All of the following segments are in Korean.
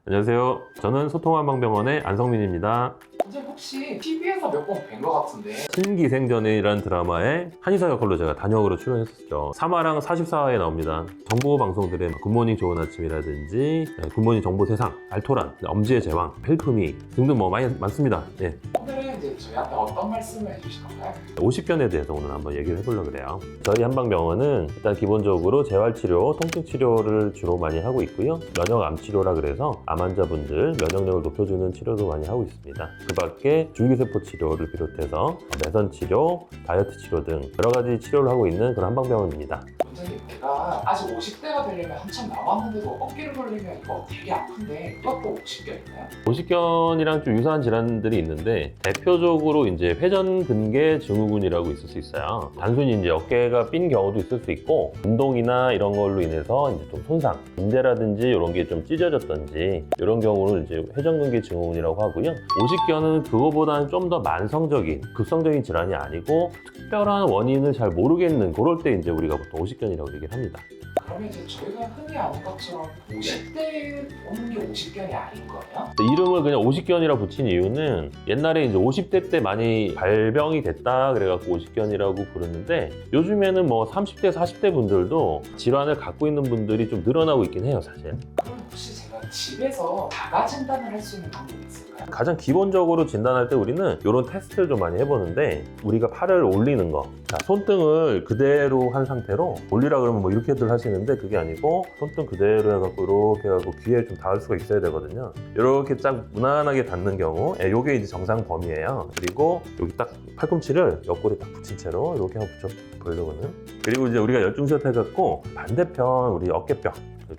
안녕하세요. 저는 소통한방병원의 안성민입니다. 선생님 혹시 TV에서 몇 번 뵌 것 같은데 신기생전이라는 드라마에 한의사 역할로 제가 단역으로 출연했었죠. 3화랑 44화에 나옵니다. 정보 방송들의 굿모닝 좋은 아침이라든지 굿모닝 정보세상, 알토란, 엄지의 제왕, 헬프미 등등 뭐 많이 많습니다. 예. 오늘은 이제 저희한테 어떤 말씀을 해주실 건가요? 오십견에 대해서 오늘 한번 얘기를 해보려고 그래요. 저희 한방병원은 일단 기본적으로 재활치료, 통증치료를 주로 많이 하고 있고요. 면역암치료라 그래서 암 환자분들 면역력을 높여주는 치료도 많이 하고 있습니다. 그 밖에 줄기세포 치료를 비롯해서 매선 치료, 다이어트 치료 등 여러 가지 치료를 하고 있는 그런 한방병원입니다. 원장님 제가 아직 50대가 되려면 한참 남았는데도 어깨를 걸리면 이거 되게 아픈데 이것도 50대인가요? 오십견이랑 좀 유사한 질환들이 있는데 대표적으로 이제 회전근개 증후군이라고 있을 수 있어요. 단순히 이제 어깨가 삔 경우도 있을 수 있고 운동이나 이런 걸로 인해서 이제 좀 손상, 인대라든지 이런 게 좀 찢어졌던지 이런 경우를 이제 회전근개 증후군이라고 하고요. 오십견은 그거보다는 좀 더 만성적인, 급성적인 질환이 아니고 특별한 원인을 잘 모르겠는 그럴 때 이제 우리가 보통 오십견이라고 얘기를 합니다. 그러면 이제 저희가 흔히 아는 것처럼 50대에 오는 게 50견이 아닌 거예요? 이름을 그냥 오십견이라 붙인 이유는 옛날에 이제 50대 때 많이 발병이 됐다 그래갖고 오십견이라고 부르는데 요즘에는 뭐 30대, 40대 분들도 질환을 갖고 있는 분들이 좀 늘어나고 있긴 해요, 사실. 그럼 혹시 제가 집에서 자가 진단을 할 수 있는 방법이 있을까요? 가장 기본적으로 진단할 때 우리는 이런 테스트를 좀 많이 해보는데 우리가 팔을 올리는 거, 자, 손등을 그대로 한 상태로 올리라 그러면 뭐 이렇게들 하시는데 그게 아니고 손등 그대로 해갖고 이렇게 해갖고 귀에 좀 닿을 수가 있어야 되거든요. 이렇게 딱 무난하게 닿는 경우 이게 이제 정상 범위예요. 그리고 여기 딱 팔꿈치를 옆구리에 딱 붙인 채로 이렇게 한번 붙여 보려고는. 그리고 이제 우리가 열중시합 해갖고 반대편 우리 어깨뼈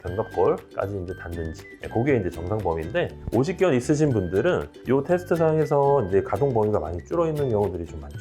견갑골까지 이제 닿는지 그게 이제 정상 범위인데 오십견 있으신 분들은 이 테스트상에서 이제 가동 범위가 많이 줄어 있는 경우들이 좀 많죠.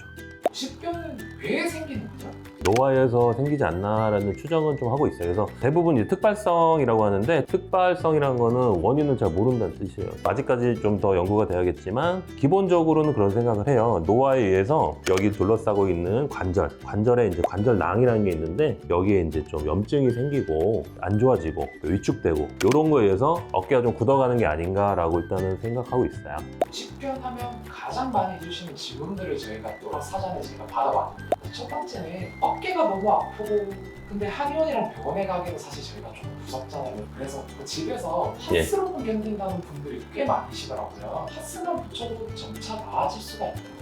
50견은 왜 생기는 거죠? 노화에서 생기지 않나라는 추정은 좀 하고 있어요. 그래서 대부분 이제 특발성이라고 하는데 특발성이라는 거는 원인을 잘 모른다는 뜻이에요. 아직까지 좀 더 연구가 돼야겠지만 기본적으로는 그런 생각을 해요. 노화에 의해서 여기 둘러싸고 있는 관절에 이제 관절낭이라는 게 있는데 여기에 이제 좀 염증이 생기고 안 좋아지고 위축되고 이런 거에 의해서 어깨가 좀 굳어가는 게 아닌가라고 일단은 생각하고 있어요. 50견 하면 가장 많이 주시는 질문들을 저희가 여러 사전에 제가 받아봤는데 첫 번째는 어깨가 너무 아프고 근데 한의원이랑 병원에 가기는 사실 저희가 좀 무섭잖아요. 그래서 집에서 파스로만 견딘다는 분들이 꽤 많으시더라고요. 파스만 붙여도 점차 나아질 수가 있는 거예요.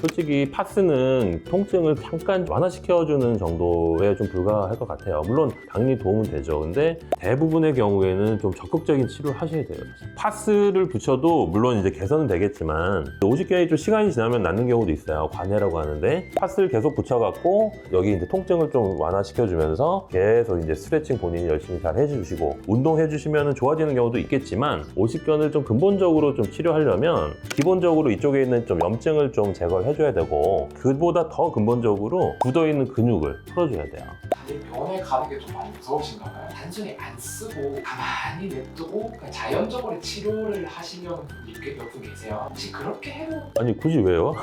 솔직히 파스는 통증을 잠깐 완화시켜주는 정도에 좀 불과할 것 같아요. 물론 당연히 도움은 되죠. 근데 대부분의 경우에는 좀 적극적인 치료를 하셔야 돼요. 파스를 붙여도 물론 이제 개선은 되겠지만 오십견이 좀 시간이 지나면 낫는 경우도 있어요. 관해라고 하는데 파스를 계속 붙여갖고 여기 이제 통증을 좀 완화시켜주면서 계속 이제 스트레칭 본인이 열심히 잘 해주시고 운동해주시면 좋아지는 경우도 있겠지만 오십견을 좀 근본적으로 좀 치료하려면 기본적으로 이쪽에 있는 좀 염증을 좀 제거를 해줘야 되고 그보다 더 근본적으로 굳어있는 근육을 풀어줘야 돼요. 다들 병원에 가는 게 좀 많이 무서우신가 봐요. 단순히 안 쓰고 가만히 냅두고 그냥 자연적으로 치료를 하시려는 분들이 몇 분 계세요. 혹시 그렇게 해도 아니 굳이 왜요?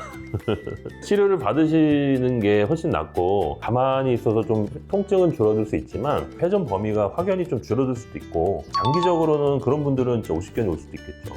치료를 받으시는 게 훨씬 낫고 가만히 있어서 좀 통증은 줄어들 수 있지만 회전 범위가 확연히 좀 줄어들 수도 있고 장기적으로는 그런 분들은 진짜 오십견이 올 수도 있겠죠.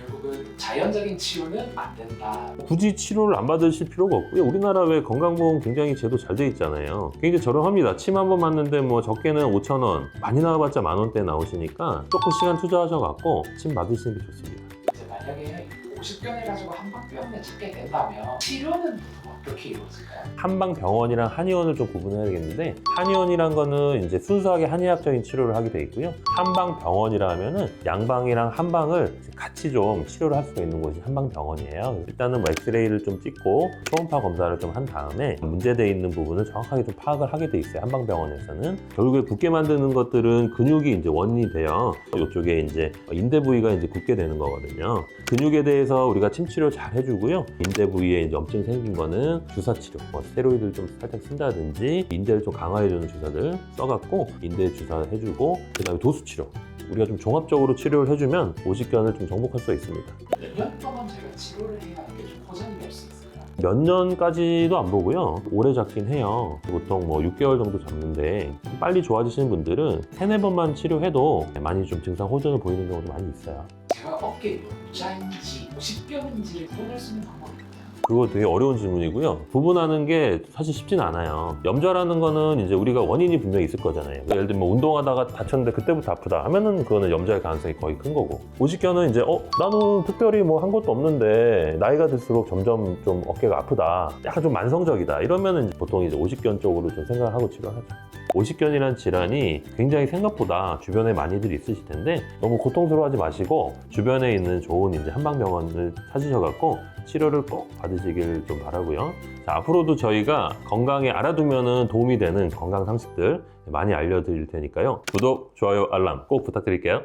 결국은 자연적인 치료는 안 된다. 굳이 치료를 안 받으실 필요가 없고요. 우리나라 왜 건강보험 굉장히 제도 잘 돼 있잖아요. 굉장히 저렴합니다. 침 한 번 맞는데 뭐 적게는 5,000원, 많이 나와봤자 10,000원대 나오시니까 조금 시간 투자하셔갖고 침 맞으시는 게 좋습니다. 이제 만약에 50견 해가지고 한방병원에 찾게 된다면 치료는 어떻게 이루어질까요? 한방병원이랑 한의원을 좀 구분해야 되겠는데 한의원이란 거는 이제 순수하게 한의학적인 치료를 하게 돼 있고요. 한방병원이라 하면은 양방이랑 한방을 같이 좀 치료를 할 수가 있는 곳이 한방병원이에요. 일단은 뭐 엑스레이를 좀 찍고 초음파 검사를 좀 한 다음에 문제돼 있는 부분을 정확하게 좀 파악을 하게 돼 있어요. 한방병원에서는 결국에 굳게 만드는 것들은 근육이 이제 원인이 돼요. 이쪽에 이제 인대 부위가 이제 굳게 되는 거거든요. 근육에 대해서 우리가 침 치료 잘 해주고요. 인대 부위에 이제 염증 생긴 거는 주사 치료, 뭐 스테로이드를 좀 살짝 쓴다든지 인대를 좀 강화해주는 주사들 써갖고 인대 주사 해주고 그다음에 도수 치료. 우리가 좀 종합적으로 치료를 해주면 오십견을 좀 정복할 수가 있습니다. 몇 년 동안 제가 치료를 해야 이게 좀 호전이 될 수 있을까요? 몇 년까지도 안 보고요. 오래 잡긴 해요. 보통 뭐 6개월 정도 잡는데 빨리 좋아지시는 분들은 3-4번만 치료해도 많이 좀 증상 호전을 보이는 경우도 많이 있어요. 제가 어깨 염자인지 식병인지를 구분할 수 있는 방법이 있나요? 그거 되게 어려운 질문이고요. 구분하는 게 사실 쉽진 않아요. 염좌라는 거는 이제 우리가 원인이 분명히 있을 거잖아요. 예를 들면 뭐 운동하다가 다쳤는데 그때부터 아프다 하면은 그거는 염좌일 가능성이 거의 큰 거고. 오십견은 이제 나는 특별히 뭐 한 것도 없는데 나이가 들수록 점점 좀 어깨가 아프다. 약간 좀 만성적이다. 이러면은 보통 이제 오십견 쪽으로 좀 생각하고 치료하죠. 오십견이란 질환이 굉장히 생각보다 주변에 많이들 있으실 텐데 너무 고통스러워하지 마시고 주변에 있는 좋은 이제 한방병원을 찾으셔갖고 치료를 꼭 받으시길 좀 바라고요. 자, 앞으로도 저희가 건강에 알아두면 도움이 되는 건강 상식들 많이 알려드릴 테니까요. 구독, 좋아요, 알람 꼭 부탁드릴게요.